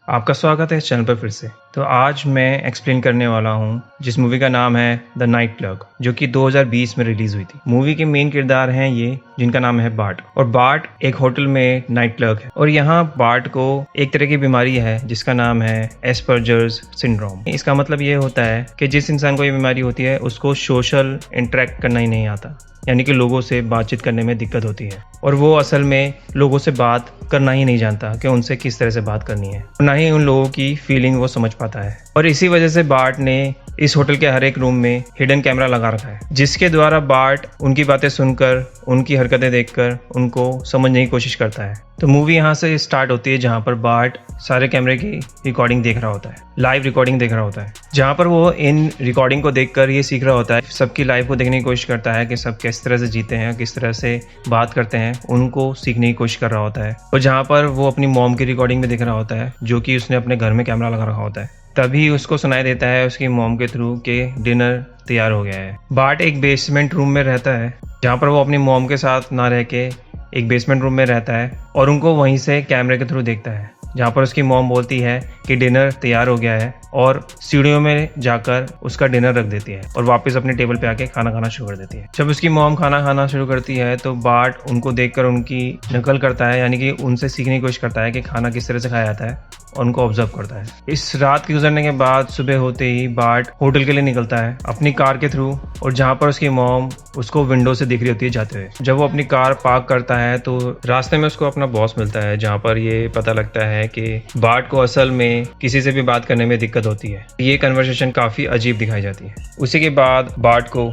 आपका स्वागत है इस चैनल पर फिर से। तो आज मैं एक्सप्लेन करने वाला हूँ जिस मूवी का नाम है द नाइट क्लर्क, जो कि 2020 में रिलीज हुई थी। मूवी के मेन किरदार हैं ये, जिनका नाम है बार्ट। और बार्ट एक होटल में नाइट क्लर्क है और यहाँ बार्ट को एक तरह की बीमारी है जिसका नाम है एस्पर्जर्स सिंड्रोम। इसका मतलब ये होता है कि जिस इंसान को ये बीमारी होती है उसको सोशल इंटरेक्ट करना ही नहीं आता, यानी कि लोगों से बातचीत करने में दिक्कत होती है और वो असल में लोगों से बात करना ही नहीं जानता कि उनसे किस तरह से बात करनी है, ना ही उन लोगों की फीलिंग वो समझ पाता है। और इसी वजह से बार्ट ने इस होटल के हर एक रूम में हिडन कैमरा लगा रखा है, जिसके द्वारा बार्ट उनकी बातें सुनकर, उनकी हरकतें देखकर उनको समझने की कोशिश करता है। तो मूवी यहाँ से स्टार्ट होती है जहाँ पर बार्ट सारे कैमरे की रिकॉर्डिंग देख रहा होता है, लाइव रिकॉर्डिंग देख रहा होता है, जहाँ पर वो इन रिकॉर्डिंग को देखकर ये सीख रहा होता है, सबकी लाइफ को देखने की कोशिश करता है कि सब किस तरह से जीते हैं, किस तरह से बात करते हैं, उनको सीखने की कोशिश कर रहा होता है। और जहाँ पर वो अपनी मॉम की रिकॉर्डिंग में देख रहा होता है, जो कि उसने अपने घर में कैमरा लगा रखा होता है, तभी उसको सुनाई देता है उसकी मॉम के थ्रू कि डिनर तैयार हो गया है। बार्ट एक बेसमेंट रूम में रहता है जहाँ पर वो अपनी मॉम के साथ ना रह के एक बेसमेंट रूम में रहता है और उनको वहीं से कैमरे के थ्रू देखता है, जहाँ पर उसकी मॉम बोलती है कि डिनर तैयार हो गया है और सीढ़ियों में जाकर उसका डिनर रख देती है और वापस अपने टेबल पे आके खाना खाना शुरू कर देती है। जब उसकी मॉम खाना खाना शुरू करती है तो बार्ट उनको देखकर उनकी नकल करता है, यानी कि उनसे सीखने की कोशिश करता है कि खाना किस तरह से खाया जाता है और उनको ऑब्जर्व करता है। इस रात के गुजरने के बाद सुबह होते ही बार्ट होटल के लिए निकलता है अपनी कार के थ्रू, और जहाँ पर उसकी मॉम उसको विंडो से दिख रही होती है जाते हुए। जब वो अपनी कार पार्क करता है तो रास्ते में उसको अपना बॉस मिलता है, जहाँ पर ये पता लगता है कि बार्ट को असल में किसी से भी बात करने में दिक्कत होती है। ये कन्वर्सेशन काफी अजीब दिखाई जाती है। उसी के बाद बार्ट को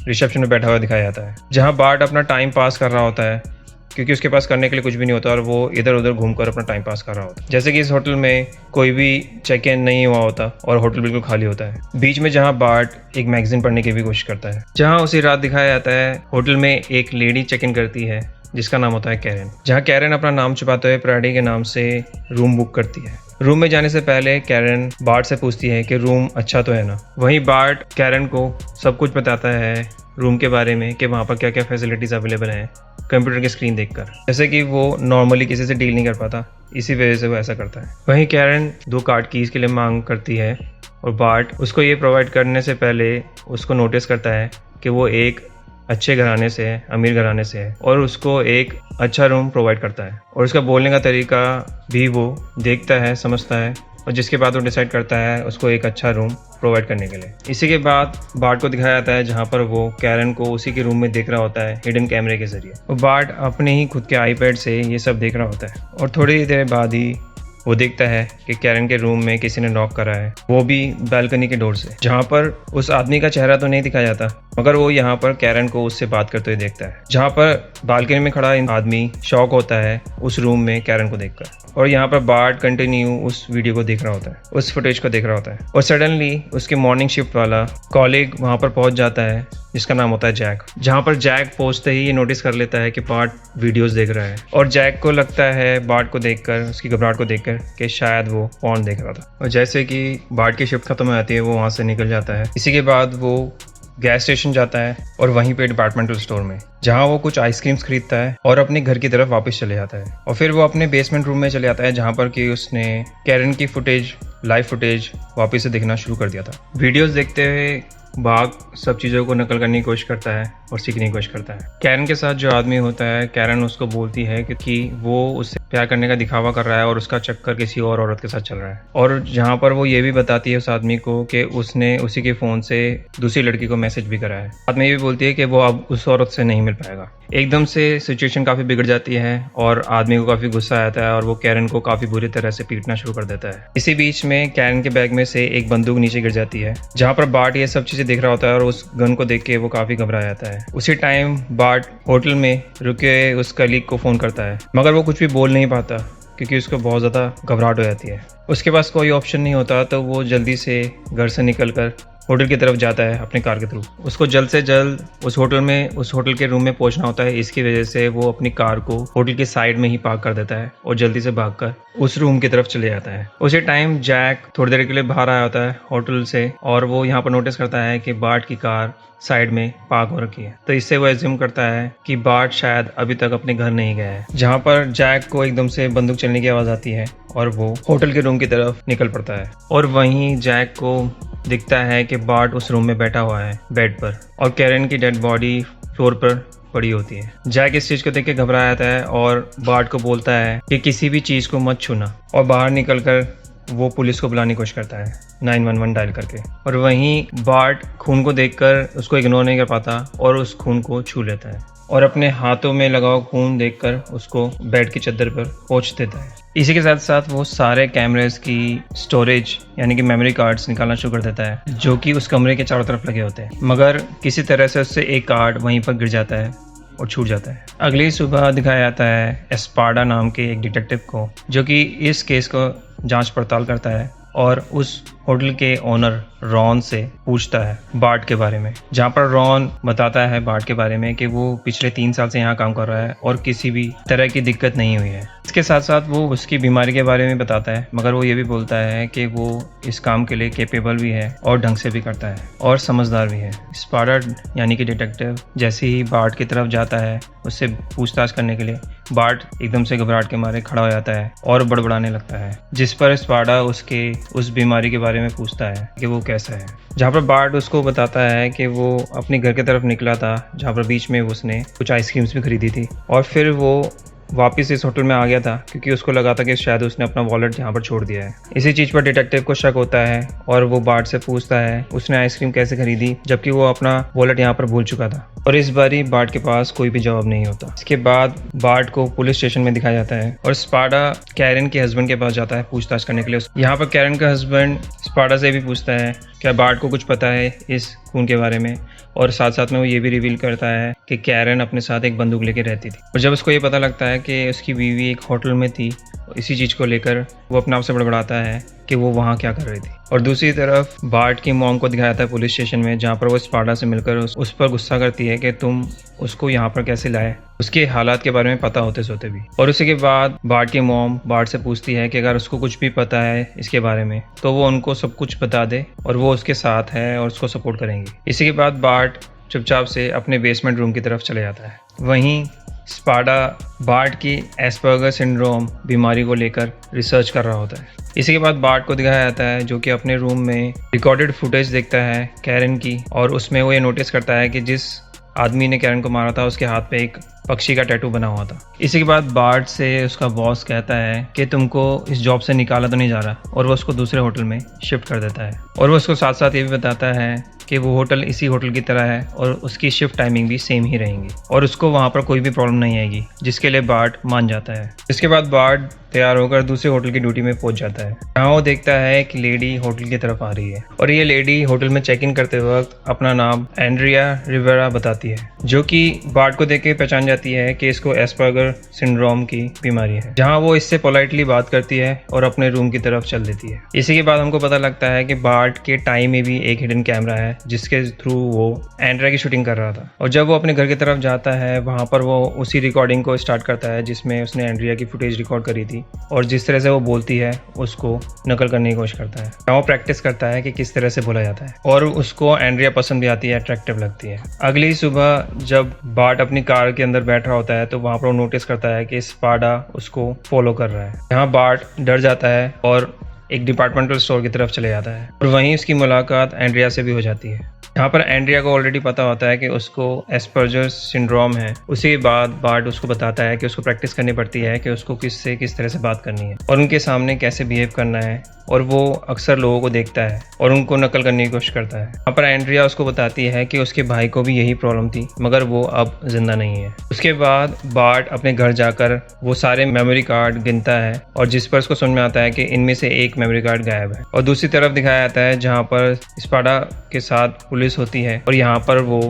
रिसेप्शन में बैठा हुआ दिखाया जाता है, जहाँ बार्ट अपना टाइम पास कर रहा होता है, क्योंकि उसके पास करने के लिए कुछ भी नहीं होता और वो इधर उधर घूमकर अपना टाइम पास कर रहा होता है। जैसे कि इस होटल में कोई भी चेक इन नहीं हुआ होता और होटल बिल्कुल खाली होता है। बीच में जहां बार्ट एक मैगजीन पढ़ने की भी कोशिश करता है। जहां उसी रात दिखाया जाता है होटल में एक लेडी चेक इन करती है जिसका नाम होता है कैरन, जहाँ कैरन अपना नाम छुपाते हुए प्राडी के नाम से रूम बुक करती है। रूम में जाने से पहले कैरन बार्ट से पूछती है कि रूम अच्छा तो है ना। वहीं बार्ट कैरन को सब कुछ बताता है रूम के बारे में कि वहाँ पर क्या क्या फैसिलिटीज़ अवेलेबल हैं कंप्यूटर की स्क्रीन देखकर, जैसे कि वो नॉर्मली किसी से डील नहीं कर पाता, इसी वजह से वो ऐसा करता है। वहीं कैरन 2 कार्ड कीज़ के लिए मांग करती है और बार्ट उसको ये प्रोवाइड करने से पहले उसको नोटिस करता है कि वो एक अच्छे घराने से है, अमीर घराने से है, और उसको एक अच्छा रूम प्रोवाइड करता है और उसका बोलने का तरीका भी वो देखता है, समझता है, और जिसके बाद वो डिसाइड करता है उसको एक अच्छा रूम प्रोवाइड करने के लिए। इसी के बाद बार्ट को दिखाया जाता है जहाँ पर वो कैरन को उसी के रूम में देख रहा होता है हिडन कैमरे के जरिए। और बार्ट अपने ही खुद के आईपैड से ये सब देख रहा होता है और थोड़ी देर बाद ही वो देखता है कि कैरन के रूम में किसी ने नॉक करा है, वो भी बालकनी के डोर से, जहाँ पर उस आदमी का चेहरा तो नहीं दिखाया जाता, मगर वो यहाँ पर कैरन को उससे बात करते हुए देखता है। जहाँ पर बालकनी में खड़ा आदमी शॉक होता है उस रूम में कैरन को देखकर, और यहाँ पर बार्ट कंटिन्यू उस वीडियो को देख रहा होता है, उस फुटेज को देख रहा होता है। और सडनली उसके मॉर्निंग शिफ्ट वाला कॉलीग वहाँ पर पहुँच जाता है जिसका नाम होता है जैक, जहाँ पर जैक पहुँचते ही ये नोटिस कर लेता है कि बार्ट वीडियोस देख रहा है और जैक को लगता है बार्ट को देखकर, उसकी घबराहट को देखकर, कि शायद वो पॉर्न देख रहा था। और जैसे कि बार्ट की शिफ्ट खत्म हो जाती है वो वहाँ से निकल जाता है। इसी के बाद वो गैस स्टेशन जाता है और वहीं पे डिपार्टमेंटल स्टोर में, जहाँ वो कुछ आइसक्रीम्स खरीदता है और अपने घर की तरफ वापस चले जाता है। और फिर वो अपने बेसमेंट रूम में चले जाता है जहाँ पर कि उसने कैरन की फुटेज, लाइव फुटेज वापस से देखना शुरू कर दिया था। वीडियोस देखते हुए बाघ सब चीज़ों को नकल करने की कोशिश करता है और सीखने की कोशिश करता है। कैरन के साथ जो आदमी होता है, कैरन उसको बोलती है कि वो उससे प्यार करने का दिखावा कर रहा है और उसका चक्कर किसी और औरत के साथ चल रहा है। और जहाँ पर वो ये भी बताती है उस आदमी को कि उसने उसी के फ़ोन से दूसरी लड़की को मैसेज भी करा है। आदमी ये भी बोलती है कि वो अब उस औरत से नहीं मिल पाएगा। एकदम से सिचुएशन काफ़ी बिगड़ जाती है और आदमी को काफ़ी गुस्सा आता है और वो कैरन को काफ़ी बुरी तरह से पीटना शुरू कर देता है। इसी बीच में कैरन के बैग में से एक बंदूक नीचे गिर जाती है, जहाँ पर बार्ट ये सब चीज़ें देख रहा होता है और उस गन को देख के वो काफ़ी घबरा जाता है। उसी टाइम बार्ट होटल में रुके उस कलीग को फ़ोन करता है, मगर वो कुछ भी बोल नहीं पाता क्योंकि उसको बहुत ज़्यादा घबराहट हो जाती है। उसके पास कोई ऑप्शन नहीं होता, तो वो जल्दी से घर से निकलकर होटल की तरफ जाता है अपने कार के थ्रू। उसको जल्द से जल्द उस होटल के रूम में पहुंचना होता है। इसकी वजह से वो अपनी कार को होटल के साइड में ही पार्क कर देता है और जल्दी से भागकर उस रूम की तरफ चले जाता है। उसी टाइम जैक थोड़ी देर के लिए बाहर आया होता है होटल से और वो यहाँ पर नोटिस करता है कि बार्ट की कार साइड में पार्क हो रखी है। तो इससे वो एज्यूम करता है कि बार्ट शायद अभी तक अपने घर नहीं गया है। जहाँ पर जैक को एकदम से बंदूक चलने की आवाज आती है और वो होटल के रूम की तरफ निकल पड़ता है और वहीं जैक को दिखता है कि बार्ट उस रूम में बैठा हुआ है बेड पर और कैरन की डेड बॉडी फ्लोर पर पड़ी होती है। जैक इस चीज को देख के घबरा जाता है और बार्ट को बोलता है कि किसी भी चीज को मत छूना और बाहर निकलकर वो पुलिस को बुलाने की कोशिश करता है 911 डायल करके। और वहीं बार्ट खून को देखकर उसको इग्नोर नहीं कर पाता और उस खून को छू लेता है और अपने हाथों में लगा हुआ खून देखकर उसको बेड की चादर पर पोंछ देता है। इसी के साथ साथ वो सारे कैमरेज की स्टोरेज यानी कि मेमोरी कार्ड्स निकालना शुरू कर देता है जो कि उस कमरे के चारों तरफ लगे होते हैं, मगर किसी तरह से उससे एक कार्ड वहीं पर गिर जाता है और छूट जाता है। अगली सुबह दिखाया जाता है एस्पाडा नाम के एक डिटेक्टिव को जो कि इस केस को जांच पड़ताल करता है और उस होटल के ओनर रॉन से पूछता है बार्ट के बारे में, जहाँ पर रॉन बताता है बार्ट के बारे में कि वो पिछले 3 साल से यहाँ काम कर रहा है और किसी भी तरह की दिक्कत नहीं हुई है। इसके साथ साथ वो उसकी बीमारी के बारे में बताता है, मगर वो ये भी बोलता है कि वो इस काम के लिए कैपेबल भी है और ढंग से भी करता है और समझदार भी है। स्पाडा यानी कि डिटेक्टिव जैसे ही बार्ट की तरफ जाता है उससे पूछताछ करने के लिए, बार्ट एकदम से घबराहट के मारे खड़ा हो जाता है और बड़बड़ाने लगता है, जिस पर स्पाडा उसके उस बीमारी के बारे में पूछता है कि वो कैसा है। जहाँ पर बार्ट उसको बताता है कि वो अपने घर की तरफ निकला था जहाँ पर बीच में उसने कुछ आइसक्रीम्स भी खरीदी थी और फिर वो वापस इस होटल में आ गया था क्योंकि उसको लगा था कि शायद उसने अपना वॉलेट यहाँ पर छोड़ दिया है। इसी चीज़ पर डिटेक्टिव को शक होता है और वो बार्ट से पूछता है उसने आइसक्रीम कैसे खरीदी जबकि वो अपना वॉलेट यहाँ पर भूल चुका था, और इस बारी बार्ट के पास कोई भी जवाब नहीं होता। इसके बाद बार्ट को पुलिस स्टेशन में दिखाया जाता है और स्पाडा कैरन के हस्बैंड के पास जाता है पूछताछ करने के लिए। यहाँ पर कैरन का हस्बैंड स्पाडा से भी पूछता है क्या बार्ट को कुछ पता है इस खून के बारे में, और साथ साथ में वो ये भी रिवील करता है कि कैरन अपने साथ एक बंदूक लेके रहती थी। और जब उसको ये पता लगता है कि उसकी बीवी एक होटल में थी, इसी चीज़ को लेकर वो अपने आप से बड़बड़ाता है कि वो वहाँ क्या कर रही थी। और दूसरी तरफ बार्ट की मॉम को दिखाया जाता है पुलिस स्टेशन में, जहाँ पर वो स्पाडा से मिलकर उस पर गुस्सा करती है कि तुम उसको यहाँ पर कैसे लाए, उसके हालात के बारे में पता होते सोते भी। और उसी के बाद बार्ट की मॉम बार्ट से पूछती है कि अगर उसको कुछ भी पता है इसके बारे में तो वो उनको सब कुछ बता दे और वो उसके साथ है और उसको सपोर्ट करेंगी। इसी के बाद बार्ट चुपचाप से अपने बेसमेंट रूम की तरफ चले जाता है। वहीं स्पाडा बार्ट की एस्पर्गर सिंड्रोम बीमारी को लेकर रिसर्च कर रहा होता है। इसी के बाद बार्ट को दिखाया जाता है जो कि अपने रूम में रिकॉर्डेड फुटेज देखता है कैरन की, और उसमें वो ये नोटिस करता है कि जिस आदमी ने कैरन को मारा था उसके हाथ पे एक पक्षी का टैटू बना हुआ था। इसी के बाद बार्ट से उसका बॉस कहता है कि तुमको इस जॉब से निकाला तो नहीं जा रहा, और वो उसको दूसरे होटल में शिफ्ट कर देता है। और वो उसको साथ साथ ये भी बताता है कि वो होटल इसी होटल की तरह है और उसकी शिफ्ट टाइमिंग भी सेम ही रहेंगी और उसको वहाँ पर कोई भी प्रॉब्लम नहीं आएगी, जिसके लिए बार्ट मान जाता है। इसके बाद बार्ट तैयार होकर दूसरे होटल की ड्यूटी में पहुंच जाता है, जहाँ वो देखता है कि लेडी होटल की तरफ आ रही है और ये लेडी होटल में चेक इन करते वक्त अपना नाम एंड्रिया रिवेरा बताती है, जो कि बार्ट को देख के पहचान जाती है कि इसको एस्पर्गर सिंड्रोम की बीमारी है। जहाँ वो इससे पोलाइटली बात करती है और अपने रूम की तरफ चल देती है। इसी के बाद हमको पता लगता है कि बार्ट के टाई में भी एक हिडन कैमरा है जिसके थ्रू वो एंड्रिया की शूटिंग कर रहा था, और जब वो अपने घर की तरफ जाता है वहाँ पर वो उसी रिकॉर्डिंग को स्टार्ट करता है जिसमें उसने एंड्रिया की फुटेज रिकॉर्ड करी थी, और जिस तरह से वो बोलती है उसको नकल करने की कोशिश करता है। वो प्रैक्टिस करता है कि किस तरह से बोला जाता है और उसको एंड्रिया पसंद भी आती है, अट्रैक्टिव लगती है। अगली सुबह जब बार्ट अपनी कार के अंदर बैठ रहा होता है तो वहाँ पर वो नोटिस करता है कि स्पाडा उसको फॉलो कर रहा है। यहाँ बार्ट डर जाता है और एक डिपार्टमेंटल स्टोर की तरफ चले जाता है और वहीं उसकी मुलाकात एंड्रिया से भी हो जाती है। यहाँ पर एंड्रिया को ऑलरेडी पता होता है कि उसको एस्पर्जर सिंड्रोम है। उसी के बाद बार्ट उसको बताता है कि उसको प्रैक्टिस करनी पड़ती है कि उसको किस तरह से बात करनी है और उनके सामने कैसे बिहेव करना है, और वो अक्सर लोगों को देखता है और उनको नकल करने की कोशिश करता है। यहाँ पर एंड्रिया उसको बताती है कि उसके भाई को भी यही प्रॉब्लम थी मगर वो अब जिंदा नहीं है। उसके बाद बार्ट अपने घर जाकर वो सारे मेमोरी कार्ड गिनता है और जिस पर उसको समझ में आता है कि इनमें से एक मेमोरी कार्ड गायब है। और दूसरी तरफ दिखाया जाता है जहाँ पर स्पाडा के साथ पुलिस होती है और यहाँ पर वो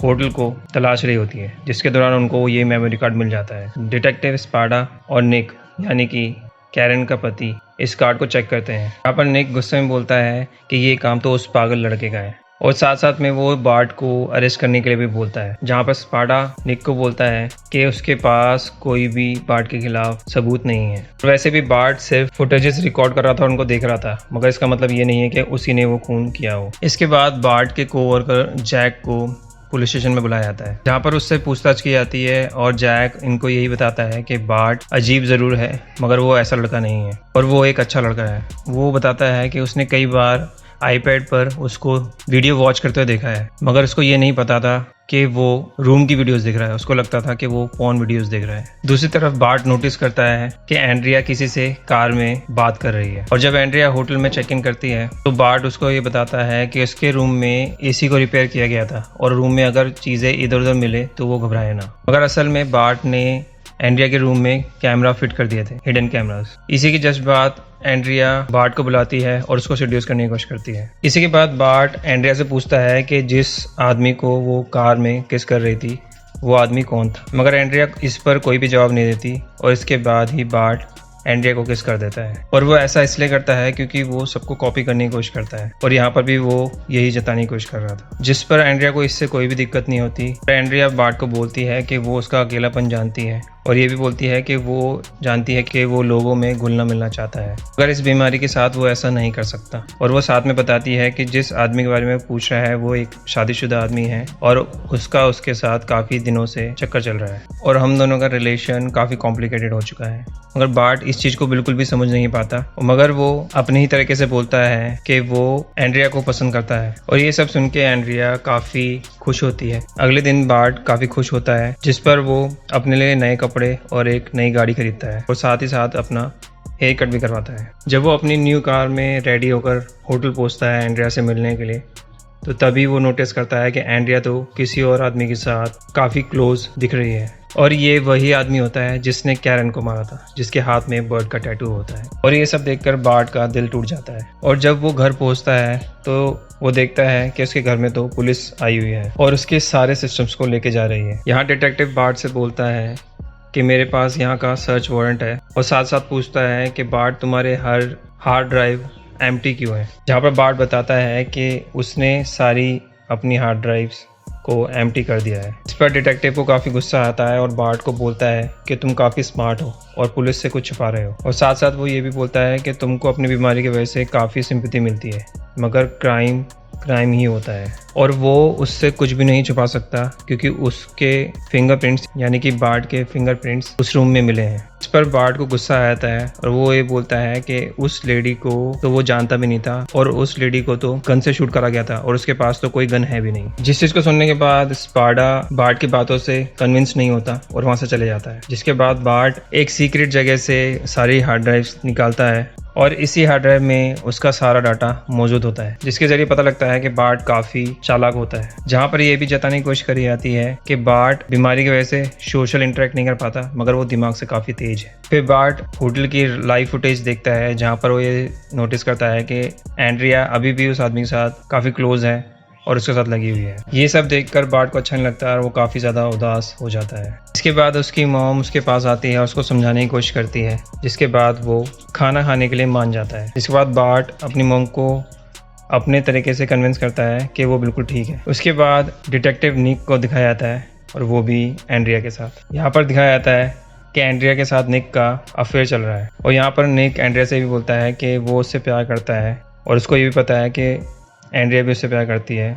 होटल को तलाश रही होती है, जिसके दौरान उनको ये मेमोरी कार्ड मिल जाता है। डिटेक्टिव स्पाडा और निक यानी कि कैरन का पति इस कार्ड को चेक करते हैं। यहाँ पर निक गुस्से में बोलता है कि ये काम तो उस पागल लड़के का है और साथ साथ में वो बार्ट को अरेस्ट करने के लिए भी बोलता है, जहाँ पर स्पाडा निक को बोलता है कि उसके पास कोई भी बार्ट के खिलाफ सबूत नहीं है। वैसे भी बार्ट सिर्फ फुटेजेस रिकॉर्ड कर रहा था और उनको देख रहा था, मगर इसका मतलब ये नहीं है कि उसी ने वो खून किया हो। इसके बाद बार्ट के कोवर्कर जैक को पुलिस स्टेशन में बुलाया जाता है, जहाँ पर उससे पूछताछ की जाती है और जैक इनको यही बताता है कि बार्ट अजीब ज़रूर है मगर वो ऐसा लड़का नहीं है और वो एक अच्छा लड़का है। वो बताता है कि उसने कई बार आईपैड पर उसको वीडियो वॉच करते हुए देखा है, मगर उसको ये नहीं पता था कि वो रूम की वीडियोस देख रहा है। उसको लगता था कि वो पॉर्न वीडियोस देख रहा है। दूसरी तरफ बार्ट नोटिस करता है कि एंड्रिया किसी से कार में बात कर रही है, और जब एंड्रिया होटल में चेक इन करती है तो बार्ट उसको ये बताता है कि उसके रूम में एसी को रिपेयर किया गया था और रूम में अगर चीज़ें इधर उधर मिले तो वो घबराए ना। मगर असल में बार्ट ने एंड्रिया के रूम में कैमरा फिट कर दिए थे, हिडन कैमरास। इसी की जस्ट बात एंड्रिया बार्ट को बुलाती है और उसको सेड्यूस करने की कोशिश करती है। इसी के बाद बार्ट एंड्रिया से पूछता है कि जिस आदमी को वो कार में किस कर रही थी वो आदमी कौन था, मगर एंड्रिया इस पर कोई भी जवाब नहीं देती और इसके बाद ही बार्ट एंड्रिया को किस कर देता है। और वो ऐसा इसलिए करता है क्योंकि वो सबको कॉपी करने की कोशिश करता है और यहाँ पर भी वो यही जताने की कोशिश कर रहा था, जिस पर एंड्रिया को इससे कोई भी दिक्कत नहीं होती। एंड्रिया बार्ट को बोलती है कि वो उसका अकेलापन जानती है और ये भी बोलती है कि वो जानती है कि वो लोगों में घुलना मिलना चाहता है, मगर इस बीमारी के साथ वो ऐसा नहीं कर सकता। और वो साथ में बताती है कि जिस आदमी के बारे में पूछ रहा है वो एक शादीशुदा आदमी है और उसके साथ काफ़ी दिनों से चक्कर चल रहा है और हम दोनों का रिलेशन काफ़ी कॉम्प्लिकेटेड हो चुका है। मगर बार्ट इस चीज़ को बिल्कुल भी समझ नहीं पाता, मगर वो अपने ही तरीके से बोलता है कि वो एंड्रिया को पसंद करता है और ये सब सुन के एंड्रिया काफ़ी खुश होती है। अगले दिन बार्ट काफ़ी खुश होता है, जिस पर वो अपने लिए नए कपड़े और एक नई गाड़ी खरीदता है और साथ ही साथ अपना हेयर कट भी करवाता है। जब वो अपनी न्यू कार में रेडी होकर होटल पहुंचता है एंड्रिया से मिलने के लिए, तो तभी वो नोटिस करता है कि एंड्रिया तो किसी और आदमी के साथ काफ़ी क्लोज दिख रही है और ये वही आदमी होता है जिसने कैरन को मारा था, जिसके हाथ में बर्ड का टैटू होता है। और ये सब देखकर बार्ट का दिल टूट जाता है और जब वो घर पहुंचता है तो वो देखता है कि उसके घर में तो पुलिस आई हुई है और उसके सारे सिस्टम्स को लेके जा रही है। यहाँ डिटेक्टिव बार्ट से बोलता है कि मेरे पास यहाँ का सर्च वारंट है और साथ साथ पूछता है कि बार्ट तुम्हारे हर हार्ड ड्राइव एम्प्टी क्यों है, जहाँ पर बार्ट बताता है कि उसने सारी अपनी हार्ड ड्राइव्स को एम्प्टी कर दिया है। इस पर डिटेक्टिव को काफ़ी गुस्सा आता है और बार्ट को बोलता है कि तुम काफ़ी स्मार्ट हो और पुलिस से कुछ छुपा रहे हो, और साथ साथ वो ये भी बोलता है कि तुमको अपनी बीमारी की वजह से काफ़ी सिंपैथी मिलती है, मगर क्राइम ही होता है और वो उससे कुछ भी नहीं छुपा सकता क्योंकि उसके फिंगरप्रिंट्स यानी कि बार्ट के फिंगरप्रिंट्स उस रूम में मिले हैं। इस पर बार्ट को गुस्सा आता है और वो ये बोलता है कि उस लेडी को तो वो जानता भी नहीं था और उस लेडी को तो गन से शूट करा गया था और उसके पास तो कोई गन है भी नहीं। जिस चीज़ को सुनने के बाद स्पाडा बार्ट की बातों से कन्विंस नहीं होता और वहाँ से चले जाता है, जिसके बाद बार्ट एक सीक्रेट जगह से सारी हार्ड ड्राइव्स निकालता है और इसी हार्ड ड्राइव में उसका सारा डाटा मौजूद होता है, जिसके जरिए पता लगता है कि बार्ट काफ़ी चालाक होता है। जहाँ पर यह भी जताने की कोशिश करी जाती है कि बार्ट बीमारी की वजह से सोशल इंटरेक्ट नहीं कर पाता, मगर वो दिमाग से काफ़ी तेज है। फिर बार्ट होटल की लाइव फुटेज देखता है जहाँ पर वो ये नोटिस करता है कि एंड्रिया अभी भी उस आदमी के साथ काफ़ी क्लोज है और उसके साथ लगी हुई है। ये सब देखकर बार्ट को अच्छा नहीं लगता और वो काफ़ी ज़्यादा उदास हो जाता है। इसके बाद उसकी मॉम उसके पास आती है और उसको समझाने की कोशिश करती है, जिसके बाद वो खाना खाने के लिए मान जाता है। इसके बाद बार्ट अपनी मॉम को अपने तरीके से कन्विंस करता है कि वो बिल्कुल ठीक है। उसके बाद डिटेक्टिव निक को दिखाया जाता है और वो भी एंड्रिया के साथ। यहाँ पर दिखाया जाता है कि एंड्रिया के साथ निक का अफेयर चल रहा है और यहाँ पर निक एंड्रिया से भी बोलता है कि वो उससे प्यार करता है और उसको ये भी पता है कि एंड्रिया भी उससे प्यार करती है,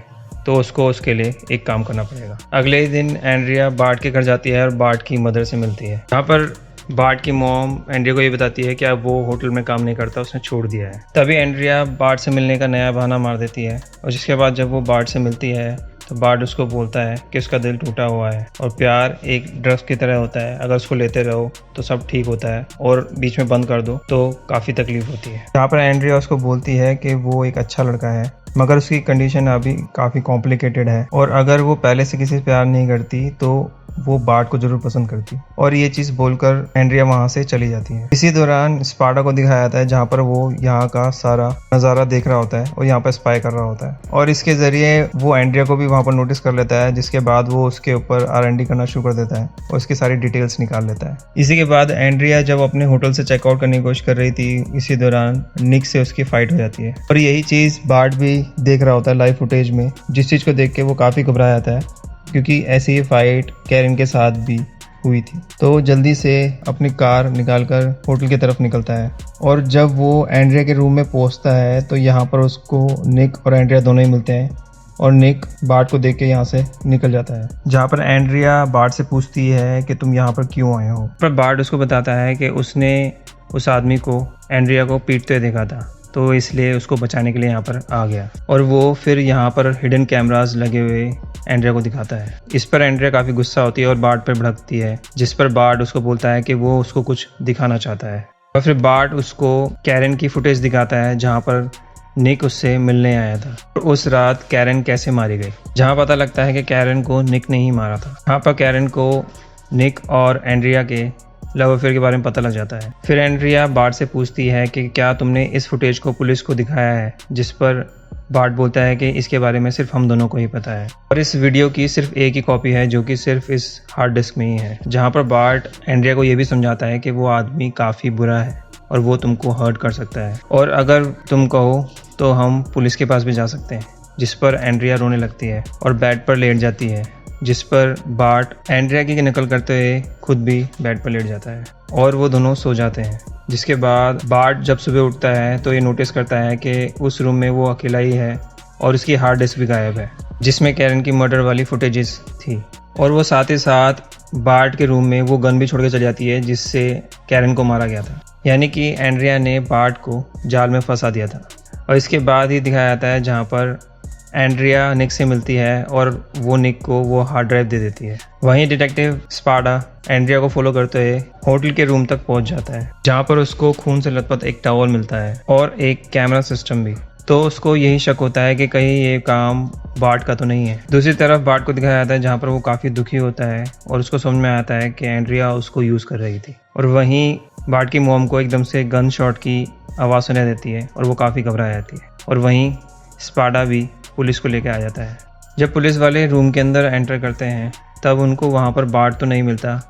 तो उसको उसके लिए एक काम करना पड़ेगा। अगले ही दिन एंड्रिया बार्ट के घर जाती है और बार्ट की मदर से मिलती है। यहाँ पर बार्ट की मॉम एंड्रिया को ये बताती है कि अब वो होटल में काम नहीं करता, उसने छोड़ दिया है। तभी एंड्रिया बार्ट से मिलने का नया बहाना मार देती है और जिसके बाद जब वो बार्ट से मिलती है तो बार्ट उसको बोलता है कि उसका दिल टूटा हुआ है और प्यार एक ड्रग्स की तरह होता है, अगर उसको लेते रहो तो सब ठीक होता है और बीच में बंद कर दो तो काफ़ी तकलीफ होती है। यहाँ पर एंड्रिया उसको बोलती है कि वो एक अच्छा लड़का है, मगर उसकी कंडीशन अभी काफ़ी कॉम्प्लिकेटेड है और अगर वो पहले से किसी से प्यार नहीं करती तो वो बार्ट को जरूर पसंद करती। और ये चीज़ बोलकर एंड्रिया वहाँ से चली जाती है। इसी दौरान स्पार्टा को दिखाया जाता है जहाँ पर वो यहाँ का सारा नज़ारा देख रहा होता है और यहाँ पर स्पाई कर रहा होता है, और इसके ज़रिए वो एंड्रिया को भी वहाँ पर नोटिस कर लेता है, जिसके बाद वो उसके ऊपर R&D करना शुरू कर देता है और उसकी सारी डिटेल्स निकाल लेता है। इसी के बाद एंड्रिया जब अपने होटल से चेकआउट करने की कोशिश कर रही थी, इसी दौरान निक से उसकी फाइट हो जाती है और यही चीज़ बार्ट भी देख रहा होता है लाइव फुटेज में, जिस चीज़ को देख के वो काफ़ी घबरा जाता है क्योंकि ऐसी ही फाइट कैरन के साथ भी हुई थी। तो जल्दी से अपनी कार निकालकर होटल की तरफ निकलता है और जब वो एंड्रिया के रूम में पहुंचता है तो यहाँ पर उसको निक और एंड्रिया दोनों ही मिलते हैं और निक बार्ट को देख के यहाँ से निकल जाता है, जहाँ पर एंड्रिया बार्ट से पूछती है कि तुम यहाँ पर क्यों आए हो। पर बार्ट उसको बताता है कि उसने उस आदमी को एंड्रिया को पीटते हुए देखा था, तो इसलिए उसको बचाने के लिए यहाँ पर आ गया। और वो फिर यहाँ पर हिडन कैमरास लगे हुए एंड्रिया को दिखाता है। इस पर एंड्रिया काफ़ी गुस्सा होती है और बार्ट पर भड़कती है, जिस पर बार्ट उसको बोलता है कि वो उसको कुछ दिखाना चाहता है। और फिर बार्ट उसको कैरन की फुटेज दिखाता है जहाँ पर निक उससे मिलने आया था और उस रात कैरन कैसे मारी गई, जहाँ पता लगता है कि कैरन को निक ने ही मारा था। यहाँ पर कैरन को निक और एंड्रिया के लव अफेयर के बारे में पता लग जाता है। फिर एंड्रिया बार्ट से पूछती है कि क्या तुमने इस फुटेज को पुलिस को दिखाया है, जिस पर बार्ट बोलता है कि इसके बारे में सिर्फ हम दोनों को ही पता है और इस वीडियो की सिर्फ एक ही कॉपी है जो कि सिर्फ इस हार्ड डिस्क में ही है। जहाँ पर बार्ट एंड्रिया को ये भी समझाता है कि वो आदमी काफ़ी बुरा है और वो तुमको हर्ट कर सकता है और अगर तुम कहो तो हम पुलिस के पास भी जा सकते हैं, जिस पर एंड्रिया रोने लगती है और बेड पर लेट जाती है, जिस पर बार्ट एंड्रिया की नकल करते हुए खुद भी बेड पर लेट जाता है और वो दोनों सो जाते हैं। जिसके बाद बार्ट जब सुबह उठता है तो ये नोटिस करता है कि उस रूम में वो अकेला ही है और उसकी हार्ड डिस्क भी गायब है, जिसमें कैरन की मर्डर वाली फुटेजेस थी। और वो साथ ही साथ बार्ट के रूम में वो गन भी छोड़ के चली जाती है जिससे कैरन को मारा गया था, यानी कि एंड्रिया ने बार्ट को जाल में फंसा दिया था। और इसके बाद ही दिखाया जाता है जहाँ पर एंड्रिया निक से मिलती है और वो निक को वो हार्ड ड्राइव दे देती है। वहीं डिटेक्टिव स्पार्टा एंड्रिया को फॉलो करते हुए होटल के रूम तक पहुंच जाता है, जहां पर उसको खून से लथपथ एक टॉवल मिलता है और एक कैमरा सिस्टम भी। तो उसको यही शक होता है कि कहीं ये काम बार्ट का तो नहीं है। दूसरी तरफ बार्ट को दिखाया जाता है जहाँ पर वो काफ़ी दुखी होता है और उसको समझ में आता है कि एंड्रिया उसको यूज़ कर रही थी। और वहीं बार्ट की मॉम को एकदम से गन शॉट की आवाज़ सुनाई देती है और वो काफ़ी घबरा जाती है। और वहीं स्पार्टा भी पुलिस को लेकर आ जाता है। जब पुलिस वाले रूम के अंदर एंटर करते हैं तब उनको वहाँ पर बार्ट तो नहीं मिलता,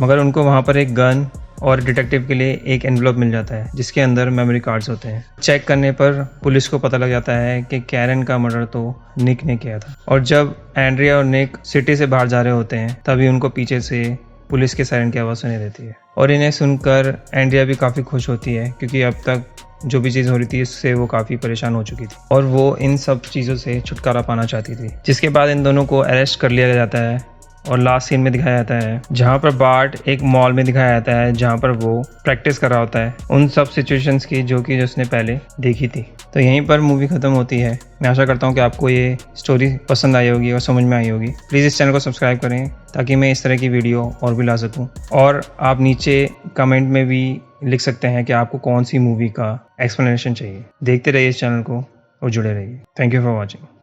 मगर उनको वहाँ पर एक गन और डिटेक्टिव के लिए एक एनवलप मिल जाता है जिसके अंदर मेमोरी कार्ड्स होते हैं। चेक करने पर पुलिस को पता लग जाता है कि कैरन का मर्डर तो निक ने किया था। और जब एंड्रिया और निक सिटी से बाहर जा रहे होते हैं तभी उनको पीछे से पुलिस के सायरन की आवाज़ सुनाई देती है और इन्हें सुनकर एंड्रिया भी काफ़ी खुश होती है क्योंकि अब तक जो भी चीज़ हो रही थी इससे वो काफ़ी परेशान हो चुकी थी और वो इन सब चीज़ों से छुटकारा पाना चाहती थी। जिसके बाद इन दोनों को अरेस्ट कर लिया जाता है और लास्ट सीन में दिखाया जाता है जहाँ पर बार्ट एक मॉल में दिखाया जाता है जहाँ पर वो प्रैक्टिस कर रहा होता है उन सब सिचुएशंस की जो कि उसने पहले देखी थी। तो यहीं पर मूवी ख़त्म होती है। मैं आशा करता हूँ कि आपको ये स्टोरी पसंद आई होगी और समझ में आई होगी। प्लीज़ इस चैनल को सब्सक्राइब करें ताकि मैं इस तरह की वीडियो और भी ला सकूँ। और आप नीचे कमेंट में भी लिख सकते हैं कि आपको कौन सी मूवी का एक्सप्लेनेशन चाहिए। देखते रहिए इस चैनल को और जुड़े रहिए। Thank you for watching.